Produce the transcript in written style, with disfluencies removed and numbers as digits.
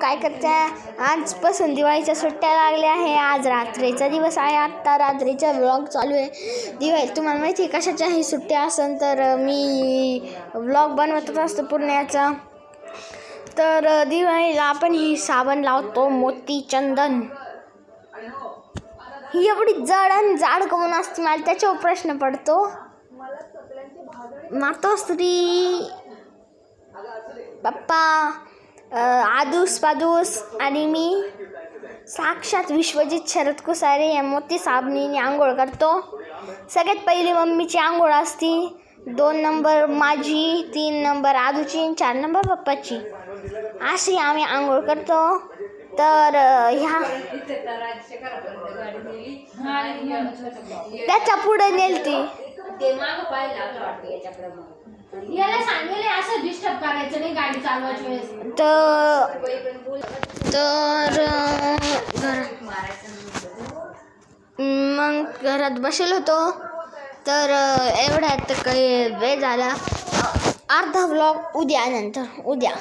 काय करते? आजपासून दिवाळीच्या सुट्ट्या लागल्या आहे. आज रात्रीचा दिवस आहे. आत्ता रात्रीचा व्लॉग चालू आहे. दिवाळी तुम्हाला माहिती आहे कशाच्याही सुट्ट्या असेल तर मी व्लॉग बनवतच असतो पुण्याचा. तर दिवाळीला आपण ही साबण लावतो मोती चंदन. ही एवढी जाड कमून असते, मला त्याच्यावर प्रश्न पडतो. मातोश्री पप्पा आदूस आणि मी साक्षात विश्वजित शरद कुसारे या मोती साबणीने आंघोळ करतो. सगळ्यात पहिली मम्मीची आंघोळ असती, 2 नंबर माझी, 3 नंबर आदूची, 4 नंबर पप्पाची. अशी आम्ही आंघोळ करतो. तर ह्या त्याच्या पुढे नेलती याला सांगितले असं डिस्टर्ब करायचं नाही गाडी चालवायच्या वेळेस. मग घरात बसेल होतो. तर एवढ्यात काही वेळ झाला. अर्धा व्लॉग उद्या.